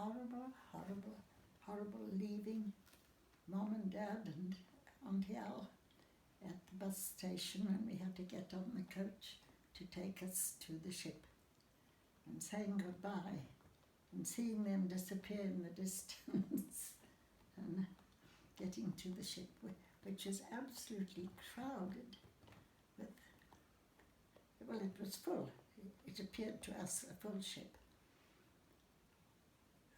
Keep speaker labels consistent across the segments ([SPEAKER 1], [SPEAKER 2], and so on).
[SPEAKER 1] horrible, horrible, horrible leaving Mum and Dad and Auntie Al at the bus station when we had to get on the coach to take us to the ship, and saying goodbye and seeing them disappear in the distance and getting to the ship, which was absolutely crowded with, well, it was full. It appeared to us a full ship.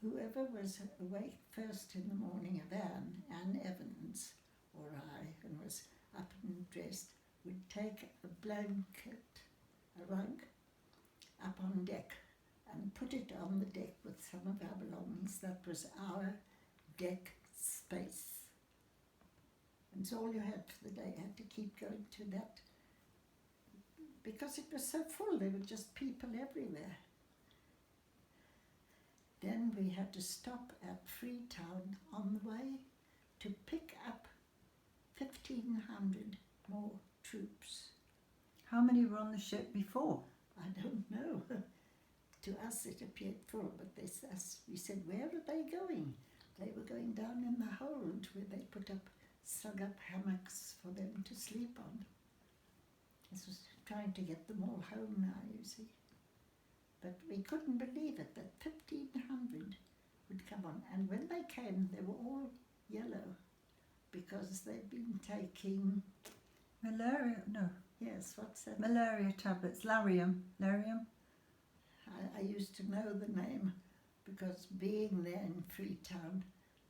[SPEAKER 1] Whoever was awake first in the morning, Anne Evans or I, and was up and dressed, would take a blanket, a rug, up on deck and put it on the deck with some of our belongings. That was our deck space. And it's all you had for the day. You had to keep going to that because it was so full. There were just people everywhere. Then we had to stop at Freetown on the way to pick up 1,500 more troops.
[SPEAKER 2] How many were on the ship before?
[SPEAKER 1] I don't know. To us it appeared full, but we said, where are they going? They were going down in the hold where they slung up hammocks for them to sleep on. This was trying to get them all home now, you see. But we couldn't believe it, that 1,500 would come on. And when they came, they were all yellow because they'd been taking...
[SPEAKER 2] Malaria? No.
[SPEAKER 1] Yes, what's that?
[SPEAKER 2] Malaria tablets. Lariam. Lariam?
[SPEAKER 1] I used to know the name because being there in Freetown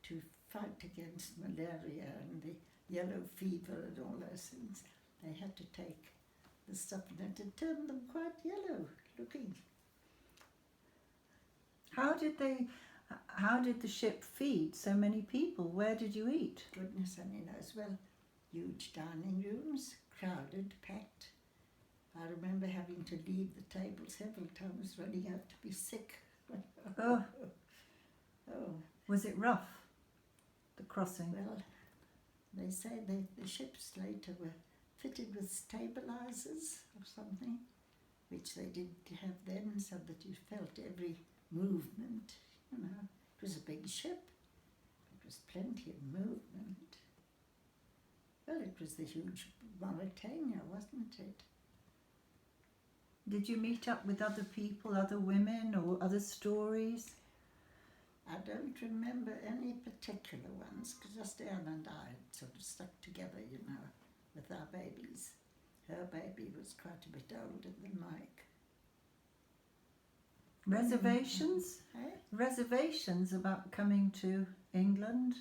[SPEAKER 1] to fight against malaria and the yellow fever and all those things, they had to take the stuff and had to turn them quite yellow looking.
[SPEAKER 2] How did the ship feed so many people? Where did you eat?
[SPEAKER 1] Goodness only knows. Well, huge dining rooms, crowded, packed. I remember having to leave the table several times, running out to be sick.
[SPEAKER 2] Oh.
[SPEAKER 1] Oh.
[SPEAKER 2] Was it rough, the crossing?
[SPEAKER 1] Well, they say the ships later were fitted with stabilizers or something, which they did have then, so that you felt every movement, you know. It was a big ship. It was plenty of movement. Well, it was the huge Mauretania, wasn't it?
[SPEAKER 2] Did you meet up with other people, other women, or other stories?
[SPEAKER 1] I don't remember any particular ones, because just Anne and I sort of stuck together, you know, with our babies. Her baby was quite a bit older than Mike.
[SPEAKER 2] Reservations?
[SPEAKER 1] Eh?
[SPEAKER 2] Reservations about coming to England?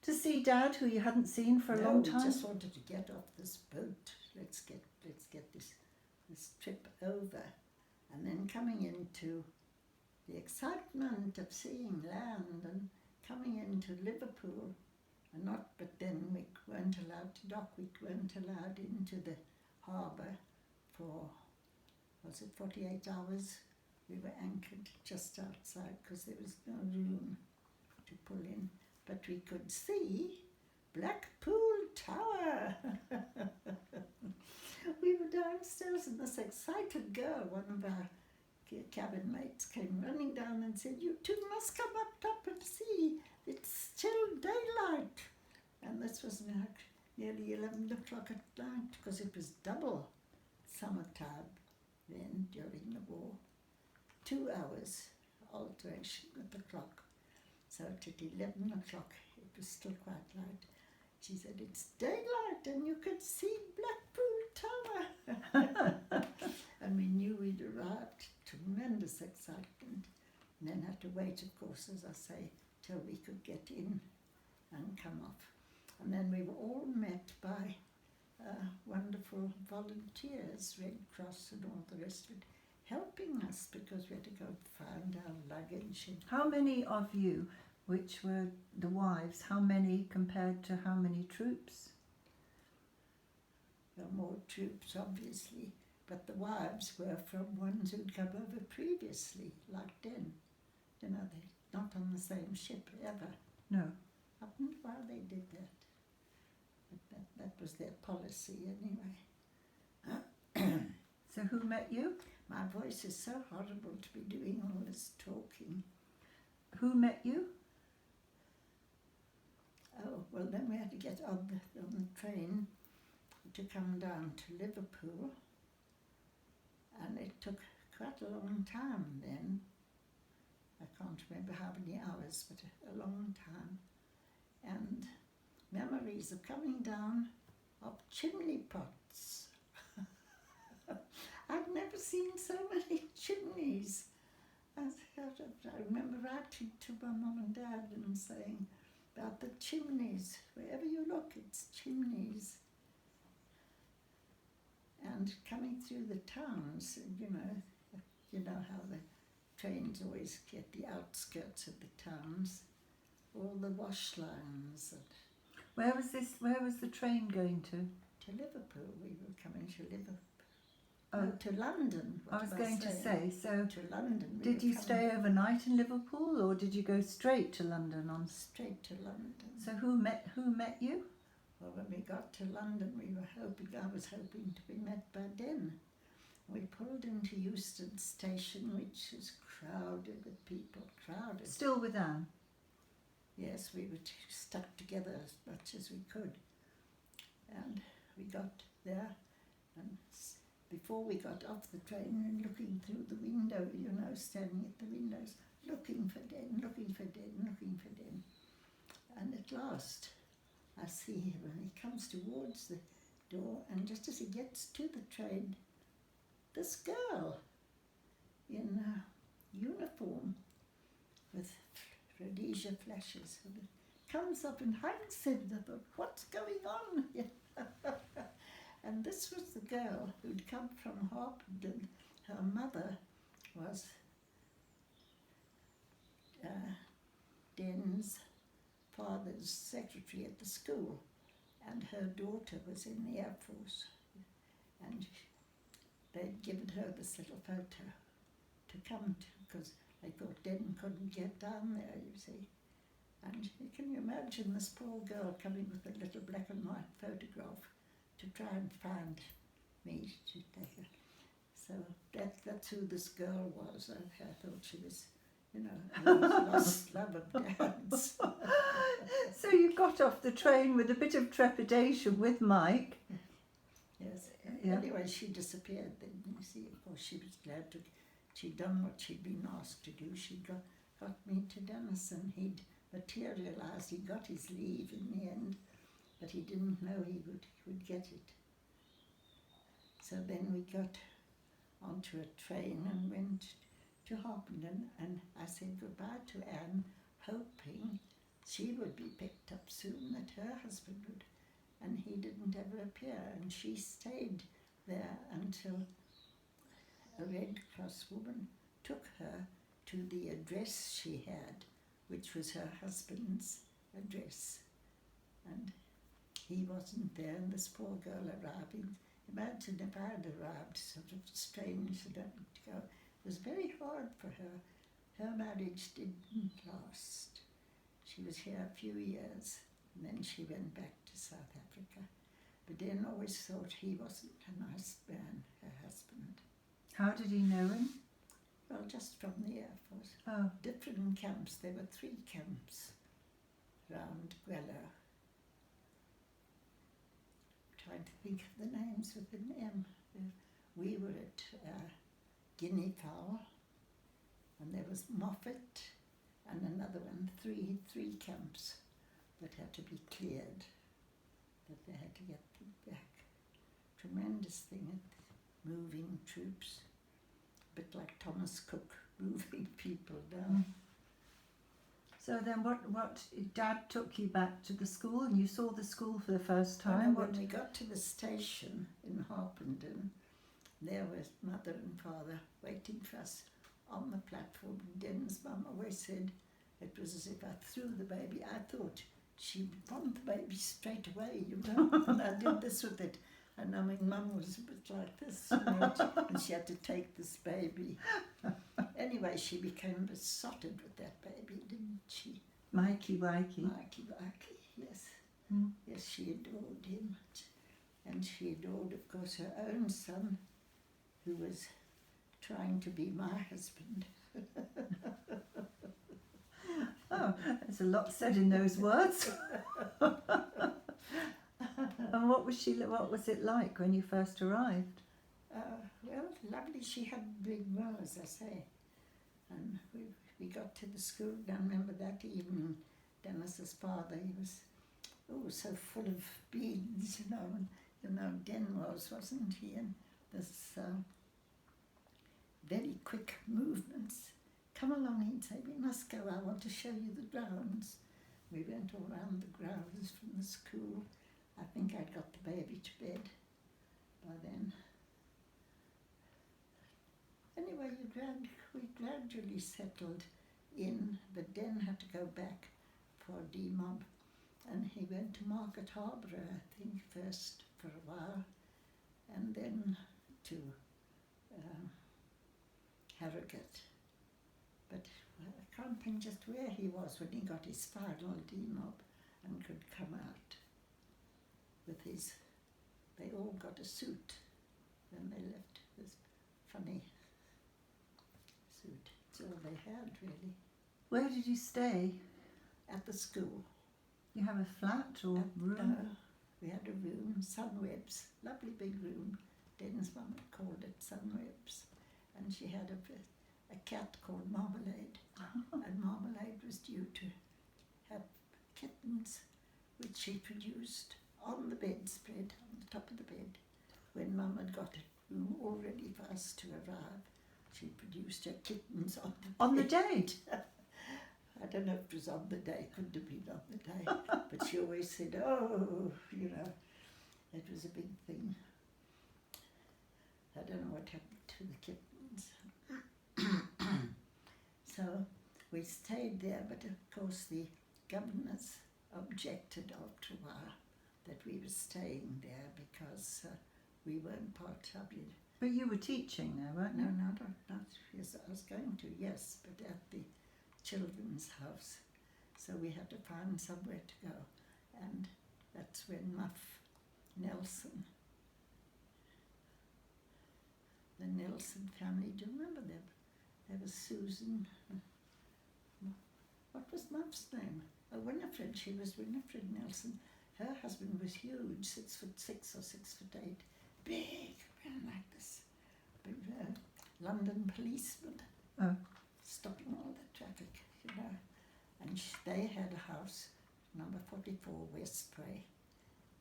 [SPEAKER 2] To see Dad, who you hadn't seen for a long time?
[SPEAKER 1] We just wanted to get off this boat. Let's get this trip over. And then coming into the excitement of seeing land and coming into Liverpool, but then we weren't allowed to dock. We weren't allowed into the harbour for, was it 48 hours? We were anchored just outside because there was no room to pull in. But we could see Blackpool Tower. We were downstairs and this excited girl, one of our cabin mates, came running down and said, "You two must come up top and see. It's still daylight." And this was now nearly 11 o'clock at night because it was double summertime then during the war. 2 hours alteration with the clock. So at 11 o'clock it was still quite light. She said, "It's daylight and you could see Blackpool Tower." And we knew we'd arrived. Tremendous excitement. And then had to wait, of course, as I say, till we could get in and come off. And then we were all met by wonderful volunteers, Red Cross and all the rest of it, helping us because we had to go find our luggage.
[SPEAKER 2] How many of you, which were the wives, how many compared to how many troops?
[SPEAKER 1] There were more troops, obviously, but the wives were from ones who'd come over previously, like Den. You know, they're not on the same ship ever.
[SPEAKER 2] No.
[SPEAKER 1] I wonder why they did that. But that was their policy anyway.
[SPEAKER 2] So who met you?
[SPEAKER 1] My voice is so horrible to be doing all this talking.
[SPEAKER 2] who met you?
[SPEAKER 1] Oh, well, then we had to get on the train to come down to Liverpool, and it took quite a long time then. I can't remember how many hours, but a long time. And memories of coming down of chimney pots. I'd never seen so many chimneys. I remember writing to my mum and dad and saying about the chimneys. Wherever you look, it's chimneys. And coming through the towns, you know how the trains always get the outskirts of the towns, all the wash lines. And
[SPEAKER 2] Where was the train going to?
[SPEAKER 1] to Liverpool, we were coming to Liverpool.
[SPEAKER 2] Oh,
[SPEAKER 1] No, to London.
[SPEAKER 2] I was going to say, so
[SPEAKER 1] To London.
[SPEAKER 2] did you stay overnight in Liverpool, or did you go straight to London on?
[SPEAKER 1] Straight to London.
[SPEAKER 2] So who met you?
[SPEAKER 1] Well, when we got to London, I was hoping to be met by Den. We pulled into Euston Station, which is crowded with people, crowded.
[SPEAKER 2] Still with Anne?
[SPEAKER 1] Yes, we were stuck together as much as we could. And we got there, and before we got off the train and looking through the window, standing at the windows, looking for Den. And at last, I see him, and he comes towards the door, and just as he gets to the train, this girl in uniform with Rhodesia flashes comes up and hugs him. I thought, what's going on here? And this was the girl who'd come from Harpenden. Her mother was Den's father's secretary at the school, and her daughter was in the Air Force. And they'd given her this little photo to come to, because they thought Den couldn't get down there, you see. And can you imagine this poor girl coming with a little black and white photograph to try and find me to take her. So that's who this girl was. I thought she was, a lost love of Dad's.
[SPEAKER 2] So you got off the train with a bit of trepidation with Mike.
[SPEAKER 1] Yes.
[SPEAKER 2] Yeah.
[SPEAKER 1] Anyway, she disappeared then, you see. Of course, she was glad she'd done what she'd been asked to do. She got me to Denison. He'd materialised. He got his leave in the end, but he didn't know he would get it. So then we got onto a train and went to Harpenden, and I said goodbye to Anne, hoping she would be picked up soon, that her husband would, and he didn't ever appear, and she stayed there until a Red Cross woman took her to the address she had, which was her husband's address, and he wasn't there, and this poor girl arriving. Imagine if I had arrived sort of strange and having to go. It was very hard for her. Her marriage didn't last. She was here a few years, and then she went back to South Africa. But Den always thought he wasn't a nice man, her husband.
[SPEAKER 2] How did he know him?
[SPEAKER 1] Well, just from the Air Force.
[SPEAKER 2] Oh,
[SPEAKER 1] Different camps. There were 3 camps round Gwello. Trying to think of the names with an M. We were at Guinea Fowl, and there was Moffat, and another one, three camps that had to be cleared, that they had to get them back. Tremendous thing, moving troops, a bit like Thomas Cook, moving people down.
[SPEAKER 2] so then what? Dad took you back to the school, and you saw the school for the first
[SPEAKER 1] Well,
[SPEAKER 2] time.
[SPEAKER 1] when we got to the station in Harpenden, there was Mother and Father waiting for us on the platform. Den's mum always said it was as if I threw the baby. I thought she would want the baby straight away, and I did this with it. And I mean, Mum was a bit like this, and she had to take this baby. Anyway, she became besotted with that baby, didn't she?
[SPEAKER 2] Mikey Wikey.
[SPEAKER 1] Mikey, yes.
[SPEAKER 2] Mm.
[SPEAKER 1] Yes, she adored him. And she adored, of course, her own son, who was trying to be my husband.
[SPEAKER 2] Wow, there's a lot said in those words. And what was it like when you first arrived?
[SPEAKER 1] Well, lovely. She had big well, as I say. And we got to the school, and I remember that evening, Dennis's father, he was, so full of beads, Den wasn't he? And this very quick movements. Come along, he'd say, we must go, I want to show you the grounds. We went all around the grounds from the school. I think I'd got the baby to bed by then. Anyway, we gradually settled in, but Den had to go back for demob, and he went to Market Harbour, I think, first for a while, and then to Harrogate. But I can't think just where he was when he got his final demob and could come out with his. They all got a suit when they left. This funny suit. It's all they had, really.
[SPEAKER 2] Where did you stay?
[SPEAKER 1] At the school.
[SPEAKER 2] You have a flat or room?
[SPEAKER 1] No, we had a room, Sunwebs, lovely big room. Den's mum called it Sunwebs. And she had a cat called Marmalade. And Marmalade was due to have kittens, which she produced on the bedspread, on the top of the bed. When Mum had got a room all ready for us to arrive, she produced her kittens on the
[SPEAKER 2] date.
[SPEAKER 1] I don't know if it was on the day, couldn't have been on the day, but she always said, oh, it was a big thing. I don't know what happened to the kittens. So we stayed there, but of course the governors objected after a while that we were staying there because we weren't part of it.
[SPEAKER 2] But you were teaching there, weren't you?
[SPEAKER 1] No, not. Yes, I was going to, yes, but at the children's house. So we had to find somewhere to go. And that's when Muff Nelson, the Nelson family, do you remember them? There was Susan. What was Muff's name? Oh, Winifred. She was Winifred Nelson. Her husband was huge, 6'6" or 6'8", big, ran like this. Big London policeman, stopping all the traffic, And they had a house, number 44 West Spray,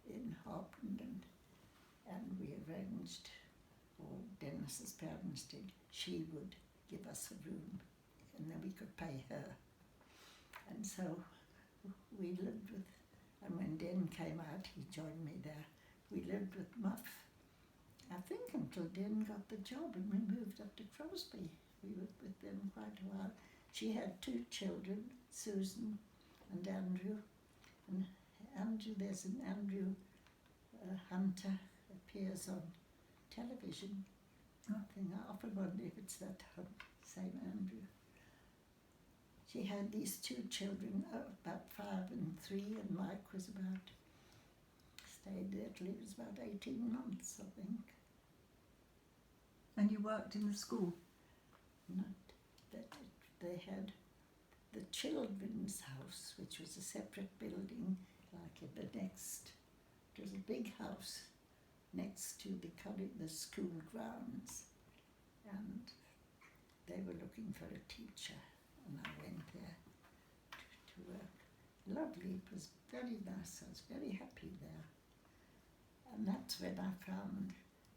[SPEAKER 1] in Harpenden, and we arranged, or Dennis's parents did, she would give us a room, and then we could pay her. And so we lived with, and when Den came out, he joined me there. We lived with Muff, I think, until Den got the job and we moved up to Crosby. We were with them quite a while. She had 2 children, Susan and Andrew. And Andrew, there's an Andrew Hunter, appears on television. I often wonder if it's that same Andrew. She had these 2 children, about 5 and 3, and Mike was stayed there till he was about 18 months, I think.
[SPEAKER 2] And you worked in the school?
[SPEAKER 1] Not that. They had the children's house, which was a separate building, like in the next. It was a big house next to the school grounds, and they were looking for a teacher, and I went there to work. Lovely, it was very nice. I was very happy there. And that's when I found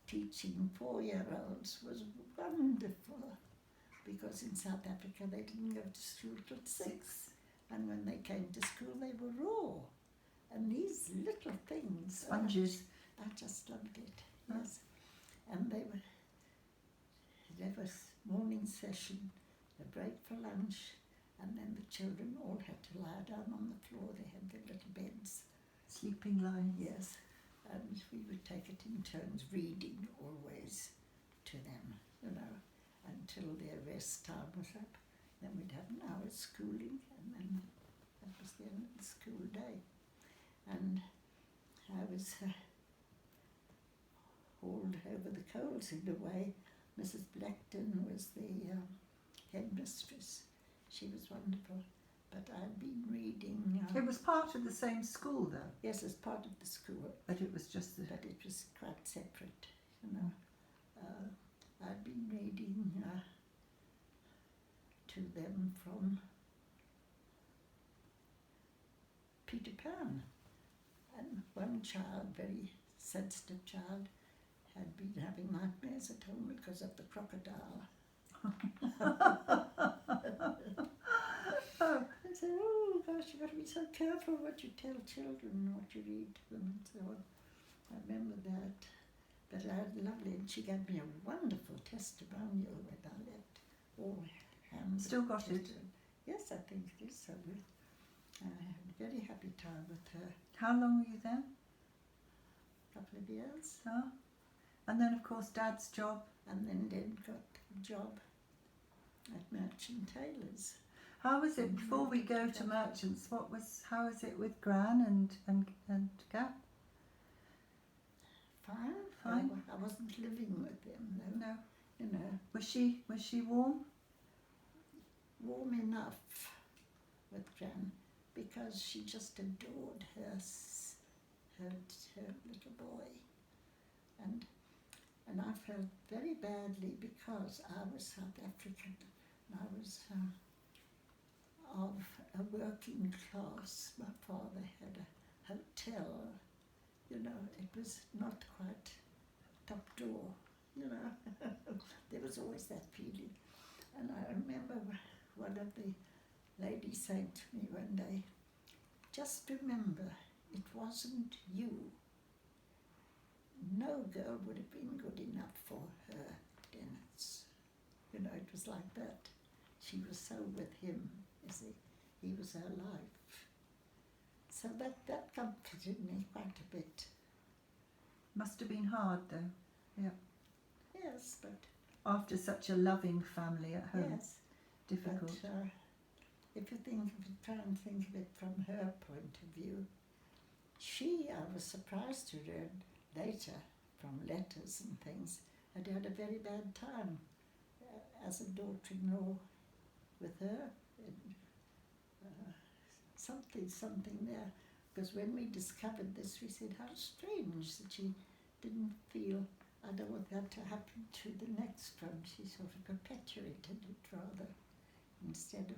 [SPEAKER 1] teaching 4-year-olds was wonderful, because in South Africa they didn't go to school till 6, and when they came to school they were raw. And these little things,
[SPEAKER 2] sponges.
[SPEAKER 1] I just loved it, yes. And there was morning session, a break for lunch, and then the children all had to lie down on the floor. They had their little beds.
[SPEAKER 2] Sleeping lines.
[SPEAKER 1] Yes, and we would take it in turns, reading always to them, until their rest time was up. Then we'd have an hour's schooling, and then that was the end of the school day. And I was hauled over the coals in a way. Mrs. Blackton was the headmistress. She was wonderful. but I'd been reading.
[SPEAKER 2] It was part of the same school, though,
[SPEAKER 1] Yes, as part of the school,
[SPEAKER 2] but it was just the.
[SPEAKER 1] but it was quite separate, you know. I'd been reading to them from Peter Pan, and one child, very sensitive child, had been having nightmares at home because of the crocodile.
[SPEAKER 2] Oh,
[SPEAKER 1] I said, oh gosh, you've got to be so careful what you tell children, what you read to them and so on. I remember that. But I had lovely, and she gave me a wonderful testimonial when I left. All hands.
[SPEAKER 2] Still got it?
[SPEAKER 1] Yes, I think it is. I had a very happy time with her.
[SPEAKER 2] how long were you there?
[SPEAKER 1] A couple of years.
[SPEAKER 2] Oh. And then, of course, Dad's job.
[SPEAKER 1] And then got a job at Merchant Taylors.
[SPEAKER 2] How was it before we go to Merchants? How is it with Gran and Gap?
[SPEAKER 1] Fine.
[SPEAKER 2] Fine.
[SPEAKER 1] I wasn't living with them, though.
[SPEAKER 2] No.
[SPEAKER 1] You know,
[SPEAKER 2] Was she warm?
[SPEAKER 1] warm enough with Gran because she just adored her little boy, and I felt very badly because I was South African. And I was of a working class. My father had a hotel. You know, it was not quite top drawer. You know, there was always that feeling. And I remember one of the ladies saying to me one day, just remember, it wasn't you. No girl would have been good enough for her, Dennis. You know, it was like that. She was so with him, you see. He was her life. So that comforted me quite a bit.
[SPEAKER 2] Must have been hard, though. Yeah.
[SPEAKER 1] Yes, but
[SPEAKER 2] After such a loving family at home.
[SPEAKER 1] yes.
[SPEAKER 2] Difficult.
[SPEAKER 1] But if you think of it, try and think of it from her point of view, I was surprised to learn later from letters and things, had had a very bad time as a daughter-in-law with her. Something there. Because when we discovered this, we said, how strange that she didn't feel, I don't want that to happen to the next one. She sort of perpetuated it rather, instead of...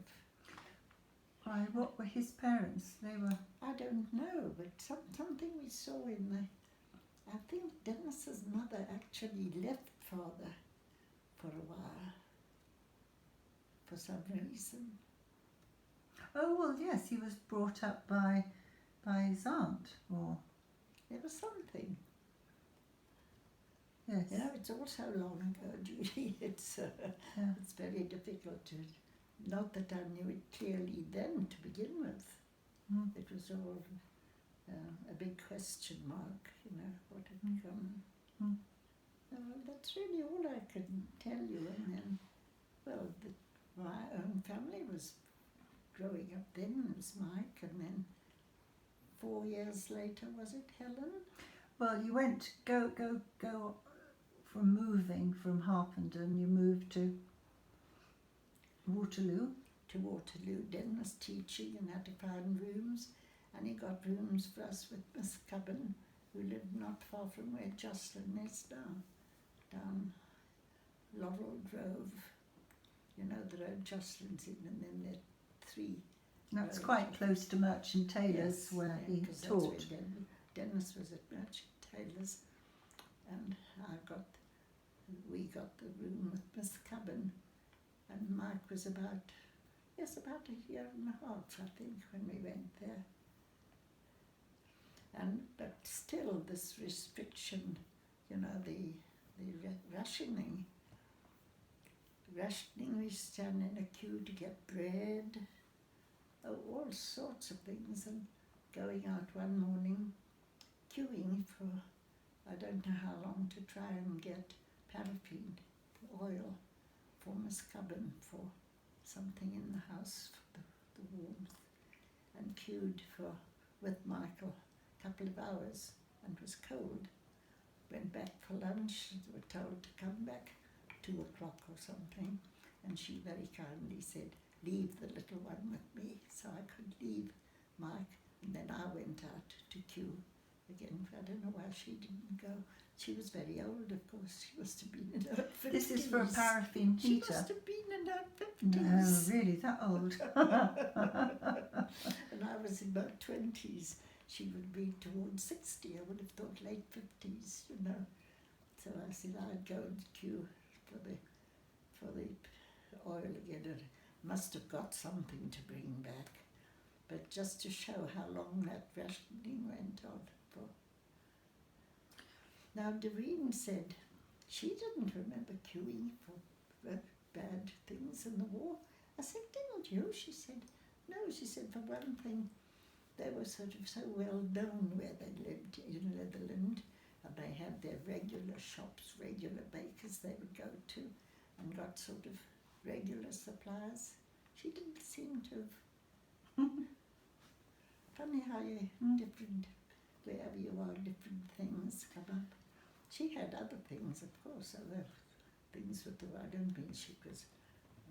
[SPEAKER 2] Why, what were his parents? They were...
[SPEAKER 1] I don't know, but something we saw in the... I think Dennis's mother actually left father for a while, for some reason.
[SPEAKER 2] Oh, well, yes, he was brought up by his aunt, or...
[SPEAKER 1] There was something.
[SPEAKER 2] Yes.
[SPEAKER 1] You know, it's all so long ago, Judy. It's very difficult to... Not that I knew it clearly then to begin with.
[SPEAKER 2] Mm.
[SPEAKER 1] It was all a big question mark, you know, what had become.
[SPEAKER 2] Mm.
[SPEAKER 1] That's really all I can tell you. And then, well, my own family was growing up then. It was Mike, and then 4 years later, was it Helen?
[SPEAKER 2] Well, you went, go from moving from Harpenden, you moved to Waterloo.
[SPEAKER 1] To Waterloo. Dennis teaching and had to find rooms, and he got rooms for us with Miss Cubbon, who lived not far from where Jocelyn is now, down Laurel Grove. You know, the road Jocelyn's in, and then there are 3.
[SPEAKER 2] That's quite close to Merchant Taylors, where he
[SPEAKER 1] 'cause
[SPEAKER 2] taught.
[SPEAKER 1] that's where Dennis was at Merchant Taylors, and we got the room with Miss Cubbon, and Mike was about a year and a half, I think, when we went there. But still, this restriction, you know, the rationing. We stand in a queue to get bread, all sorts of things, and going out one morning, queuing for I don't know how long to try and get paraffin oil for Miss Cubbon for something in the house for the warmth, and queued with Michael a couple of hours, and it was cold. Went back for lunch, were told to come back 2 o'clock or something, and she very kindly said, leave the little one with me, so I could leave Mike, and then I went out to Kew again. I don't know why she didn't go. She was very old, of course. She must have been in her 50s.
[SPEAKER 2] This is for a paraffin
[SPEAKER 1] She
[SPEAKER 2] heater.
[SPEAKER 1] must have been in her
[SPEAKER 2] No,
[SPEAKER 1] 50s.
[SPEAKER 2] really, that old.
[SPEAKER 1] And I was in my 20s. She would be towards 60. I would have thought late 50s, you know. So I said I'd go and queue for the oil again. It must have got something to bring back. But just to show how long that rationing went on for. Now Doreen said she didn't remember queuing for bad things in the war. I said, didn't you? She said, no. She said, for one thing, they were sort of so well known where they lived in Netherlands, and they had their regular shops, regular bakers they would go to, and got sort of regular supplies. She didn't seem to have. Funny how you different, wherever you are, different things come up. She had other things, of course, other things with her. I don't mean she was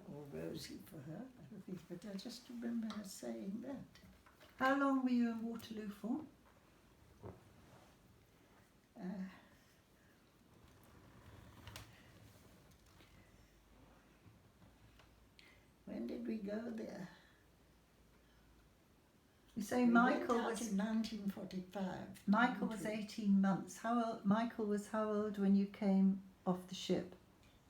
[SPEAKER 1] all rosy for her, I don't think, but I just remember her saying that.
[SPEAKER 2] How long were you in Waterloo for?
[SPEAKER 1] When did we go there?
[SPEAKER 2] You say
[SPEAKER 1] We
[SPEAKER 2] Michael
[SPEAKER 1] went out
[SPEAKER 2] was
[SPEAKER 1] in 1945.
[SPEAKER 2] Michael was
[SPEAKER 1] didn't we?
[SPEAKER 2] 18 months. How old? Michael was how old when you came off the ship?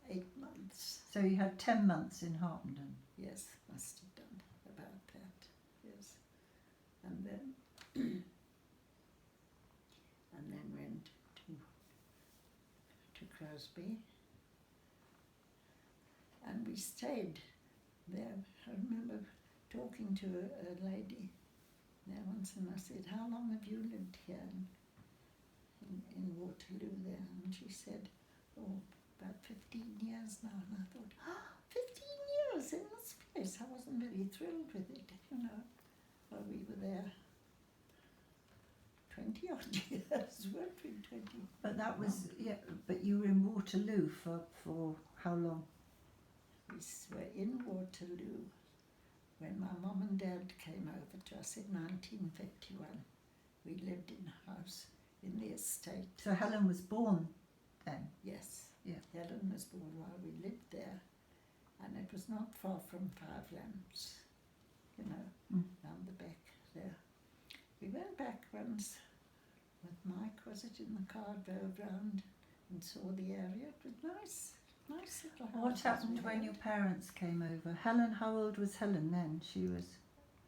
[SPEAKER 1] 8 months.
[SPEAKER 2] So you had 10 months in Harpenden.
[SPEAKER 1] Yes, must have done about that. Yes, and then went to Crosby, and we stayed there. I remember talking to a lady there once, and I said, "How long have you lived here in Waterloo there?" And she said, "Oh, about 15 years now." And I thought, 15 years in this place. I wasn't very thrilled with it, you know. Well, we were there 20 odd years, weren't we? 20.
[SPEAKER 2] But that was But you were in Waterloo for how long?
[SPEAKER 1] We were in Waterloo when my mum and dad came over to us in 1951. We lived in a house in the estate.
[SPEAKER 2] So Helen was born then.
[SPEAKER 1] Yes.
[SPEAKER 2] Yeah.
[SPEAKER 1] Helen was born while we lived there, and it was not far from Five Lamps, you know, down the back there. We went back once with Mike, was it, in the car, drove round and saw the area. It was nice little house.
[SPEAKER 2] What happened when your parents came over? Helen, how old was Helen then? She was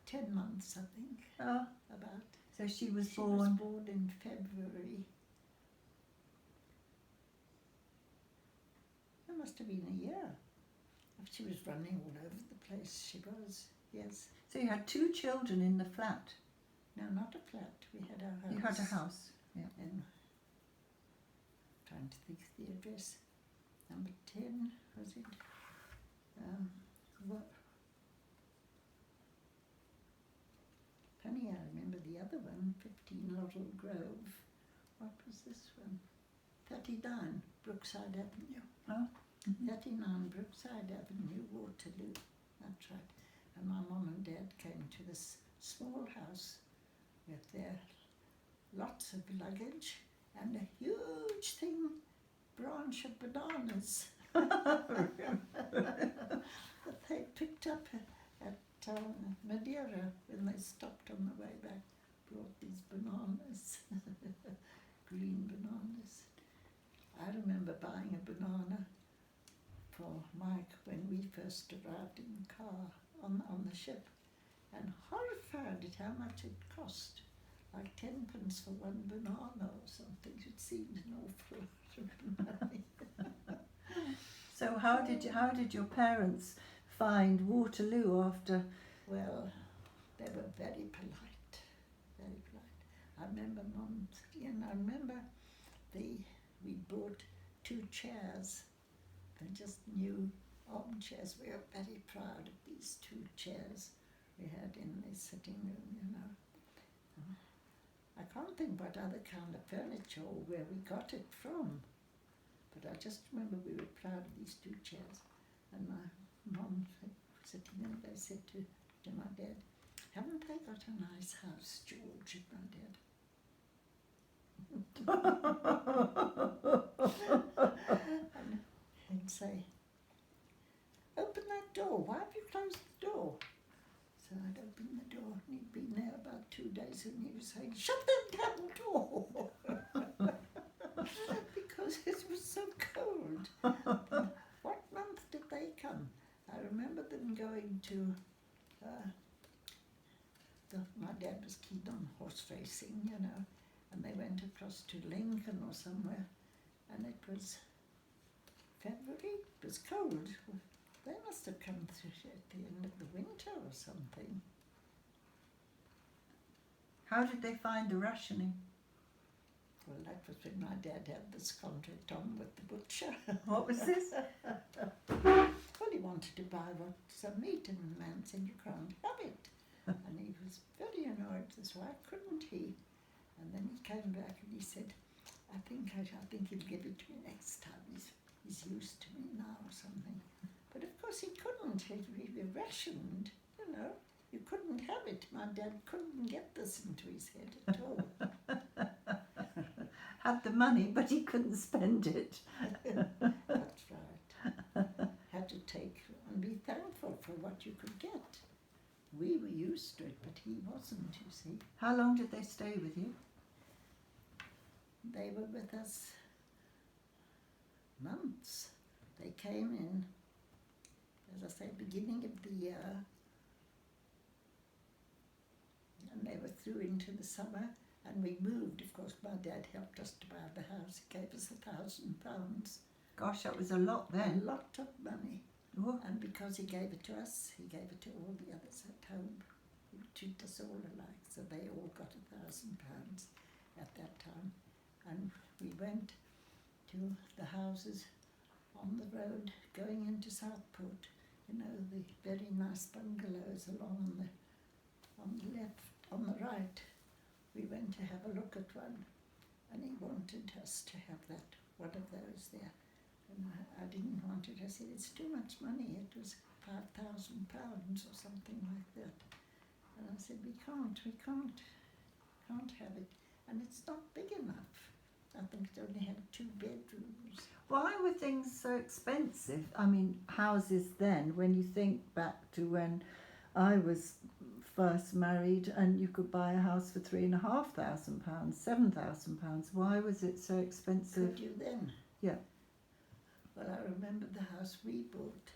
[SPEAKER 1] 10 months, I think,
[SPEAKER 2] about. So she was
[SPEAKER 1] She
[SPEAKER 2] born.
[SPEAKER 1] was born in February. It must have been a year. She was running all over the place, she was, yes.
[SPEAKER 2] So you had 2 children in the flat.
[SPEAKER 1] No, not a flat, we had our house.
[SPEAKER 2] You had a house. Yeah.
[SPEAKER 1] And trying to think of the address. Number 10, was it? What? Funny, I remember the other one, 15 Laurel Grove. What was this one? 39 Brookside Avenue.
[SPEAKER 2] Oh.
[SPEAKER 1] 39 Brookside Avenue, Waterloo. That's right. And my mum and dad came to this small house with their lots of luggage and a huge branch of bananas that they picked up at Madeira when they stopped on the way back. Brought these bananas, green bananas. I remember buying a banana for Mike when we first arrived in the car on the ship, and horrified at how much it cost. Like 10 pence for one banana or something. It seemed an awful lot of money.
[SPEAKER 2] So how did your parents find Waterloo after?
[SPEAKER 1] Well, they were very polite, very polite. I remember Mum, and I remember we bought 2 chairs. They're just new armchairs. We were very proud of these 2 chairs we had in the sitting room, you know. I can't think what other kind of furniture or where we got it from, but I just remember we were proud of these 2 chairs. And my mum sitting there, they said to my dad, haven't they got a nice house, George, and my dad? And he'd say, open that door, why have you closed the door? So I'd open the door, and he'd been there about 2 days, and he was saying, shut that damn door! Because it was so cold. What month did they come? I remember them going to, my dad was keen on horse racing, you know, and they went across to Lincoln or somewhere, and it was February, it was cold. They must have come through at the end of the winter or something.
[SPEAKER 2] How did they find the rationing?
[SPEAKER 1] Well, that was when my dad had this contract on with the butcher.
[SPEAKER 2] What was this?
[SPEAKER 1] Well, he wanted to buy some meat, and the man said, you can't have it. And he was very annoyed, so why couldn't he? And then he came back and he said, I think he'll give it to me next time. He's used to me now or something. But of course he couldn't. He rationed, you know. You couldn't have it. My dad couldn't get this into his head at all.
[SPEAKER 2] Had the money, but he couldn't spend it.
[SPEAKER 1] That's right. Had to take and be thankful for what you could get. We were used to it, but he wasn't, you see.
[SPEAKER 2] How long did they stay with you?
[SPEAKER 1] They were with us months. They came in, as I say, beginning of the year, and they were through into the summer, and we moved. Of course, my dad helped us to buy the house. He gave us £1,000.
[SPEAKER 2] Gosh, that was a lot then.
[SPEAKER 1] A lot of money.
[SPEAKER 2] Oh.
[SPEAKER 1] And because he gave it to us, he gave it to all the others at home. He would treat us all alike, so they all got £1,000 at that time. And we went to the houses on the road going into Southport. You know, the very nice bungalows along on the left, on the right. We went to have a look at one, and he wanted us to have one of those there. And I didn't want it. I said, it's too much money. It was £5,000 or something like that. And I said, we can't have it. And it's not big enough. I think it only had 2 bedrooms.
[SPEAKER 2] Why were things so expensive? I mean, houses then, when you think back to when I was first married and you could buy a house for £3,500, £7,000. Why was it so expensive?
[SPEAKER 1] Could you then?
[SPEAKER 2] Yeah.
[SPEAKER 1] Well, I remember the house we bought,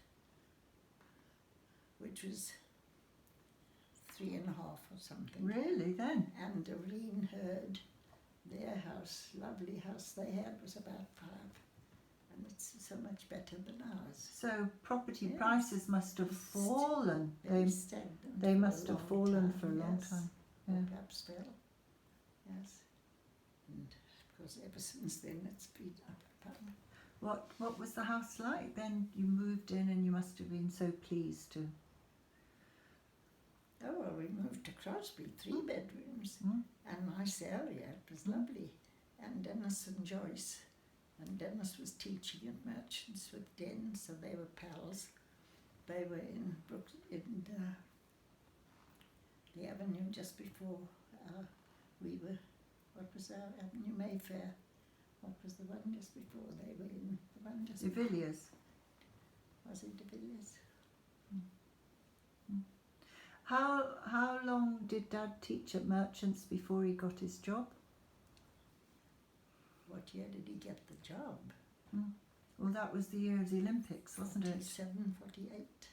[SPEAKER 1] which was 3.5 or something.
[SPEAKER 2] Really, then?
[SPEAKER 1] And Doreen Hurd, their house, lovely house they had, was about 5. And it's so much better than ours.
[SPEAKER 2] So property
[SPEAKER 1] Yes.
[SPEAKER 2] prices must have fallen.
[SPEAKER 1] Very stagnant
[SPEAKER 2] They
[SPEAKER 1] for
[SPEAKER 2] must
[SPEAKER 1] a
[SPEAKER 2] have
[SPEAKER 1] long
[SPEAKER 2] fallen
[SPEAKER 1] time,
[SPEAKER 2] for a long
[SPEAKER 1] yes.
[SPEAKER 2] time.
[SPEAKER 1] Or
[SPEAKER 2] Yeah.
[SPEAKER 1] perhaps fell. Yes. And of course, ever since then, it's been up.
[SPEAKER 2] What was the house like then? You moved in and you must have been so pleased to.
[SPEAKER 1] Oh, well, we moved to Crosby, 3 bedrooms,
[SPEAKER 2] Mm.
[SPEAKER 1] and nice area. It was lovely. And Dennis and Joyce. And Dennis was teaching at Merchants with Den, so they were pals. They were in the avenue just before we were, what was our avenue? Mayfair. What was the one just before? They were in the one just
[SPEAKER 2] De Villiers.
[SPEAKER 1] Was it De Villiers?
[SPEAKER 2] How long did Dad teach at Merchants before he got his job?
[SPEAKER 1] What year did he get the job?
[SPEAKER 2] Well, that was the year of the Olympics, wasn't it?
[SPEAKER 1] 47, 48.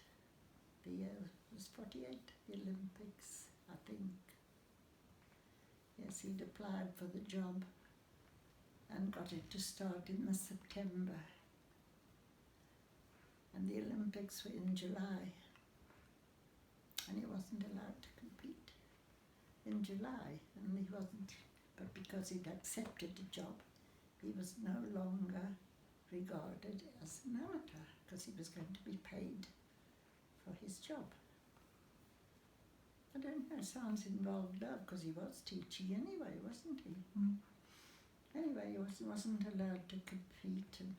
[SPEAKER 1] The year was 48, the Olympics, I think. Yes, he'd applied for the job and got it to start in the September. And the Olympics were in July. And he wasn't allowed to compete in July. And he wasn't, but because he'd accepted the job, he was no longer regarded as an amateur because he was going to be paid for his job. I don't know, sounds involved love because he was teaching anyway, wasn't he?
[SPEAKER 2] Mm.
[SPEAKER 1] Anyway, he wasn't allowed to compete, and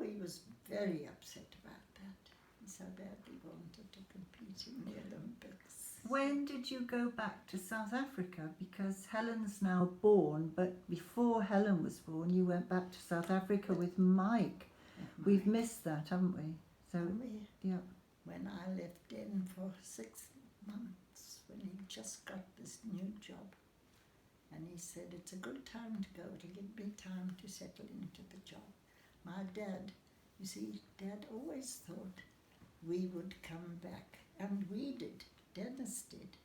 [SPEAKER 1] he was very upset about that. He so badly wanted to compete in the Olympics.
[SPEAKER 2] When did you go back to South Africa? Because Helen's now born, but before Helen was born, you went back to South Africa with Mike. We've missed that, haven't we? So, yeah.
[SPEAKER 1] When I left in for 6 months, when he just got this new job, and he said, it's a good time to go, it'll give me time to settle into the job. My dad, you see, Dad always thought we would come back, and we did. Dennis did.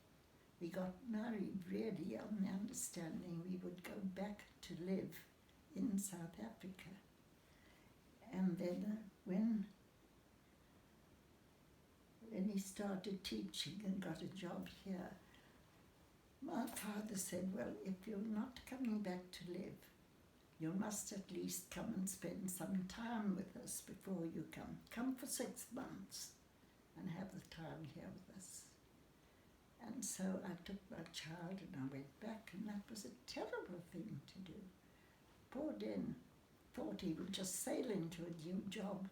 [SPEAKER 1] We got married really on the understanding we would go back to live in South Africa. And then when he started teaching and got a job here, my father said, well, if you're not coming back to live, you must at least come and spend some time with us before you come. Come for 6 months and have the time here with us. And so I took my child and I went back, and that was a terrible thing to do. Poor Den thought he would just sail into a new job,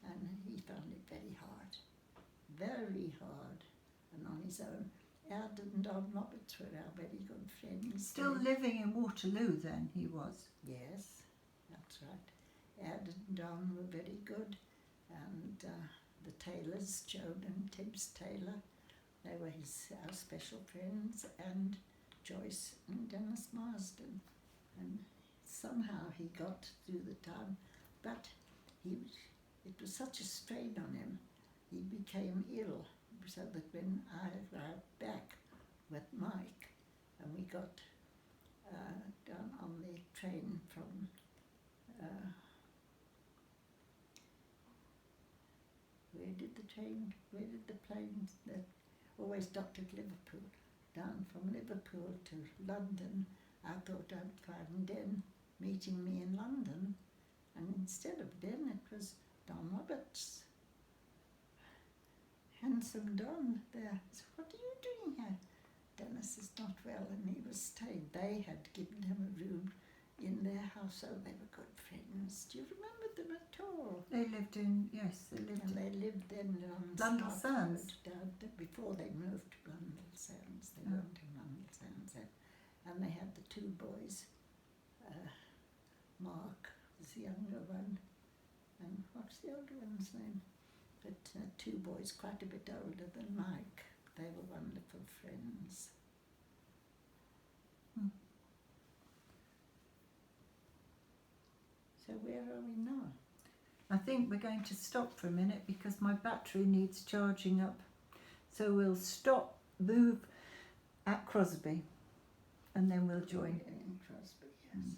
[SPEAKER 1] and he found it very hard, and on his own. Ed and Don Roberts were our very good friends.
[SPEAKER 2] Still living in Waterloo then, he was?
[SPEAKER 1] Yes, that's right. Ed and Don were very good, and the Taylors, Joan and Tibbs Taylor, they were our special friends, and Joyce and Dennis Marsden. And somehow he got through the time, but it was such a strain on him, he became ill, so that when I arrived back with Mike, and we got down on the train from where did the plane that always docked at Liverpool, down from Liverpool to London, I thought I'd find Den meeting me in London, and instead of Den it was Don Roberts. Handsome Don there. So what are you doing here? Dennis is not well and he was staying. They had given him a room in their house. Oh, they were good friends. Do you remember them at all?
[SPEAKER 2] They lived in, yes, they lived
[SPEAKER 1] and they lived then on
[SPEAKER 2] Blundell Sands.
[SPEAKER 1] Before they moved to Blundell Sands. They went to Blundell Sands. And they had the 2 boys. Mark was the younger one. And what's the older one's name? But 2 boys quite a bit older than Mike. They were wonderful friends. So where are we now?
[SPEAKER 2] I think we're going to stop for a minute because my battery needs charging up. So we'll stop, move at Crosby, and then we'll join.
[SPEAKER 1] In Crosby, yes.